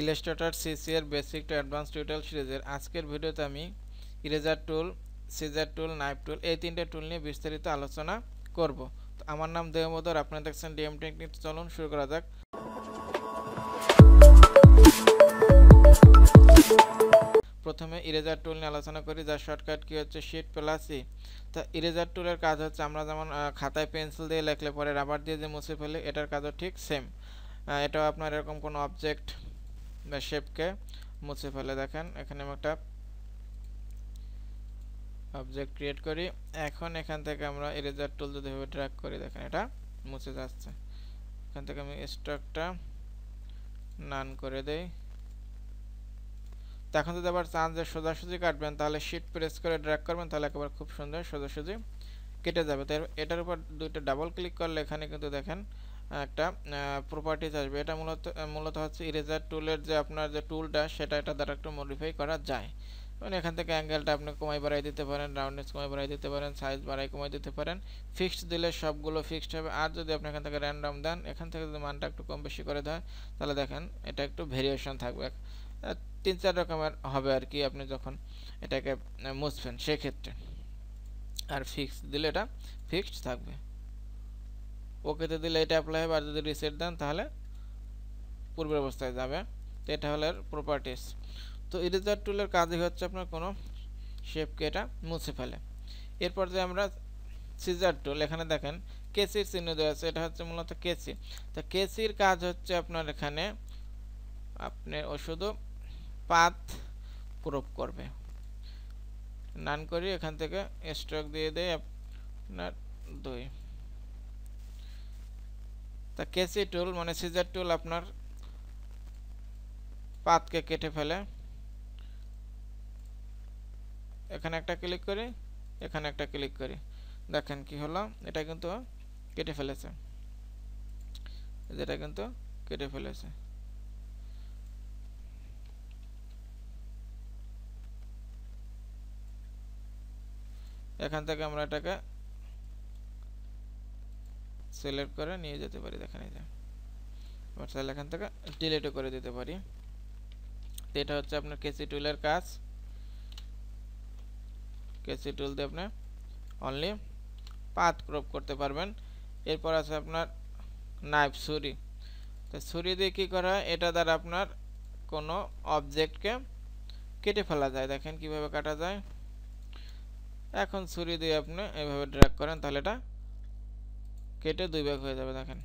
Illustrator CC এর basic to advance tutorial সিরিজের আজকের ভিডিওতে আমি ইরেজার টুল, সিজার টুল, নাইফ টুল এই তিনটে টুল নিয়ে বিস্তারিত আলোচনা করব। তো আমার নাম দেবমোদর, আপনারা দেখছেন ডিএম টেকনিক। চলুন শুরু করা যাক। প্রথমে ইরেজার টুল নিয়ে আলোচনা করি, যার শর্টকাট কি হচ্ছে শিফট প্লাস ই। তা ইরেজার টুলের কাজ হচ্ছে আমরা যেমন খাতায় পেন্সিল দিয়ে লেখলে পরে রাবার দিয়ে যে মুছে ফেলি, এটার কাজও ঠিক সেম। এটাও আপনার এরকম কোনো অবজেক্ট বা শেপকে মুছে ফেলে। দেখেন এখানে আমি একটা অবজেক্ট ক্রিয়েট করি। এখন এখান থেকে আমরা ইরেজার টুল যদি ভাবে ড্র্যাগ করি, দেখেন এটা মুছে যাচ্ছে। এখান থেকে আমি স্ট্রোকটা নান করে দেই। তো এখন যদি আবার চান যে সোজাসুজি কাটবেন, তাহলে শিফট প্রেস করে ড্র্যাগ করবেন, তাহলে একেবারে খুব সুন্দর সোজাসুজি কেটে যাবে। তো এটার উপর দুইটা ডাবল ক্লিক করলে এখানে কিন্তু দেখেন একটা প্রপার্টিজ আসবে। এটা মূলত হচ্ছে ইরেজার টুলের যে আপনার যে টুলটা, সেটা এটা দ্বারা একটু মডিফাই করা যায়। মানে এখান থেকে অ্যাঙ্গেলটা আপনি কমাই বাড়াই দিতে পারেন, রাউন্ডনেস কমাই বাড়াই দিতে পারেন, সাইজ বাড়াই কমাই দিতে পারেন। ফিক্সড দিলে সবগুলো ফিক্সড হবে। আর যদি আপনি এখান থেকে র্যান্ডম দেন, এখান থেকে যদি মানটা একটু কম বেশি করে দেয়, তাহলে দেখেন এটা একটু ভেরিয়েশন থাকবে। 3-4 রকমের হবে আর কি আপনি যখন এটাকে মুছবেন সেক্ষেত্রে। আর ফিক্স দিলে এটা ফিক্সড থাকবে। ওকেতে দিলে এটা অ্যাপ্লাই হবে, আর যদি রিসেট দেন তাহলে পূর্বের অবস্থায় যাবে। তো এটা হলো প্রপার্টিস। তো ইরেজার টুলের কাজই হচ্ছে আপনার কোনো শেপকে এটা মুছে ফেলে। এরপর যে আমরা সিজার টুল, এখানে দেখেন কেসির চিহ্ন দেওয়া আছে, এটা হচ্ছে মূলত কেসি। তো কেসির কাজ হচ্ছে আপনার এখানে আপনি শুধু পাথ ক্রপ করবে। নান করি, এখান থেকে স্ট্রোক দিয়ে দেয় আপনার 2। তা কেসি টুল মানে সিজার টুল আপনার পাতকে কেটে ফেলে। এখানে একটা ক্লিক করি, এখানে একটা ক্লিক করি, দেখেন কি হলো, এটা কিন্তু কেটে ফেলেছে, যেটা কিন্তু কেটে ফেলেছে। এখান থেকে আমরা এটাকে সিলেক্ট করে নিয়ে যেতে পারি। দেখেন এই যে আবার চাইলে এখান থেকে ডিলিটও করে দিতে পারি। তো এটা হচ্ছে আপনার কেসি টুলের কাজ। কেসি টুল দিয়ে আপনি অনলি পাথ ক্রপ করতে পারবেন। এরপর আছে আপনার নাইফ, ছুরি। তো ছুরি দিয়ে কী করা হয়, এটা দ্বারা আপনার কোনো অবজেক্টকে কেটে ফেলা যায়। দেখেন কিভাবে কাটা যায়। এখন ছুরি দিয়ে আপনি এইভাবে ড্র্যাগ করেন, তাহলে এটা কেটে 2 ভাগ হয়ে যাবে। দেখেন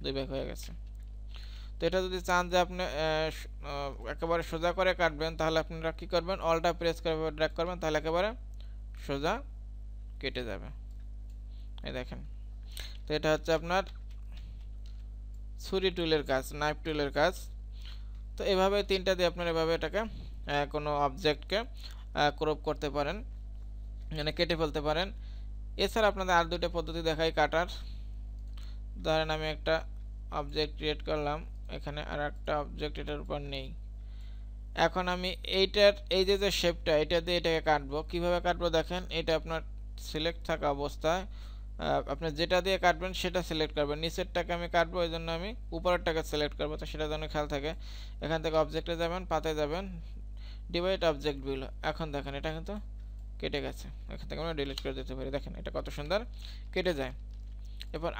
2 ভাগ হয়ে গেছে। তো এটা যদি চান যে আপনি একেবারে সোজা করে কাটবেন, তাহলে আপনারা কী করবেন, অলটা প্রেস করে ড্র্যাগ করবেন, তাহলে একেবারে সোজা কেটে যাবে। এই দেখেন। তো এটা হচ্ছে আপনার ছুরি টুলের কাজ, নাইফ টুলের কাজ। তো এভাবে তিনটা দিয়ে আপনারা এভাবে এটাকে কোনো অবজেক্টকে ক্রপ করতে পারেন, মানে কেটে ফেলতে পারেন। এছাড়া আপনাদের আর দুটো পদ্ধতি দেখাই কাটার। ধরেন আমি একটা অবজেক্ট ক্রিয়েট করলাম, এখানে আর একটা অবজেক্ট এটার উপর নেই। এখন আমি এইটার এই যে শেপটা, এটা দিয়ে এটাকে কাটবো। কিভাবে কাটবো দেখেন, এটা আপনার সিলেক্ট থাকা অবস্থায় আপনি যেটা দিয়ে কাটবেন সেটা সিলেক্ট করবেন। নিচেরটাকে আমি কাটবো, এই জন্য আমি উপরেরটাকে সিলেক্ট করবো। তো সেটা যেন খেয়াল থাকে। এখান থেকে অবজেক্টে যাবেন, পাতে যাবেন, ডিভাইড অবজেক্ট ভিউ। এখন দেখেন এটা কিন্তু কেটে গেছে। এখান থেকে আমরা ডিলিট করে দিতে পারি। দেখেন এটা কত সুন্দর কেটে যায়। এরপর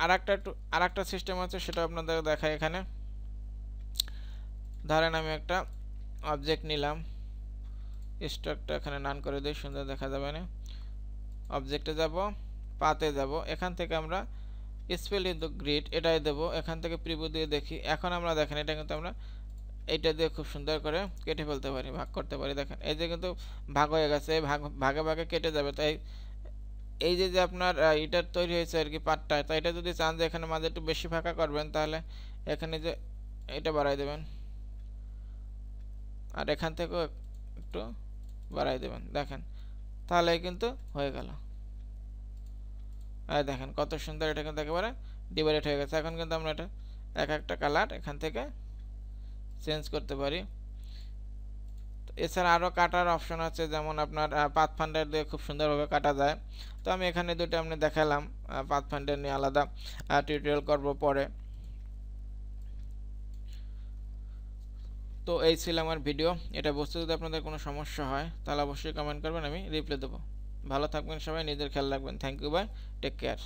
আর একটা সিস্টেম আছে, সেটা আপনাদের দেখায়। এখানে ধরেন আমি একটা অবজেক্ট নিলাম, স্ট্রোকটা এখানে নান করে দিই, সুন্দর দেখা যাবে না। অবজেক্টে যাব, পাতে যাব, এখান থেকে আমরা স্পেল ইন দ্য গ্রিড এটাই দেব। এখান থেকে প্রিভিউ দিয়ে দেখি। এখন আমরা দেখেন এটা কিন্তু আমরা এইটা দিয়ে খুব সুন্দর করে কেটে ফেলতে পারি, ভাগ করতে পারি। দেখেন এই যে কিন্তু ভাগ হয়ে গেছে, ভাগে ভাগে কেটে যাবে। তাই এই যে আপনার এটা তৈরি হয়েছে আর কি পার্টটা, তাই এটা যদি চান যে এখানে মাঝে একটু বেশি ফাঁকা করবেন, তাহলে এখানে যে এটা বাড়াই দেবেন, আর এখান থেকেও একটু বাড়াই দেবেন। দেখেন তাহলে কিন্তু হয়ে গেল। আর দেখেন কত সুন্দর, এটা কিন্তু একেবারে ডিভাইডেড হয়ে গেছে। এখন কিন্তু আমরা এটা একটা কালার এখান থেকে চেঞ্জ করতে পারি। এছাড়া আরও কাটার অপশন আছে, যেমন আপনার পাথফাইন্ডার দিয়ে খুব সুন্দরভাবে কাটা যায়। তো আমি এখানে দুটো আপনি দেখালাম, পাথফাইন্ডার নিয়ে আলাদা টিউটোরিয়াল করব পরে। তো এই ছিল আমার ভিডিও। এটা বুঝতে যদি আপনাদের কোনো সমস্যা হয় তাহলে অবশ্যই কমেন্ট করবেন, আমি রিপ্লাই দেবো। ভালো থাকবেন সবাই, নিজের খেয়াল রাখবেন। Thank you, bye, take care.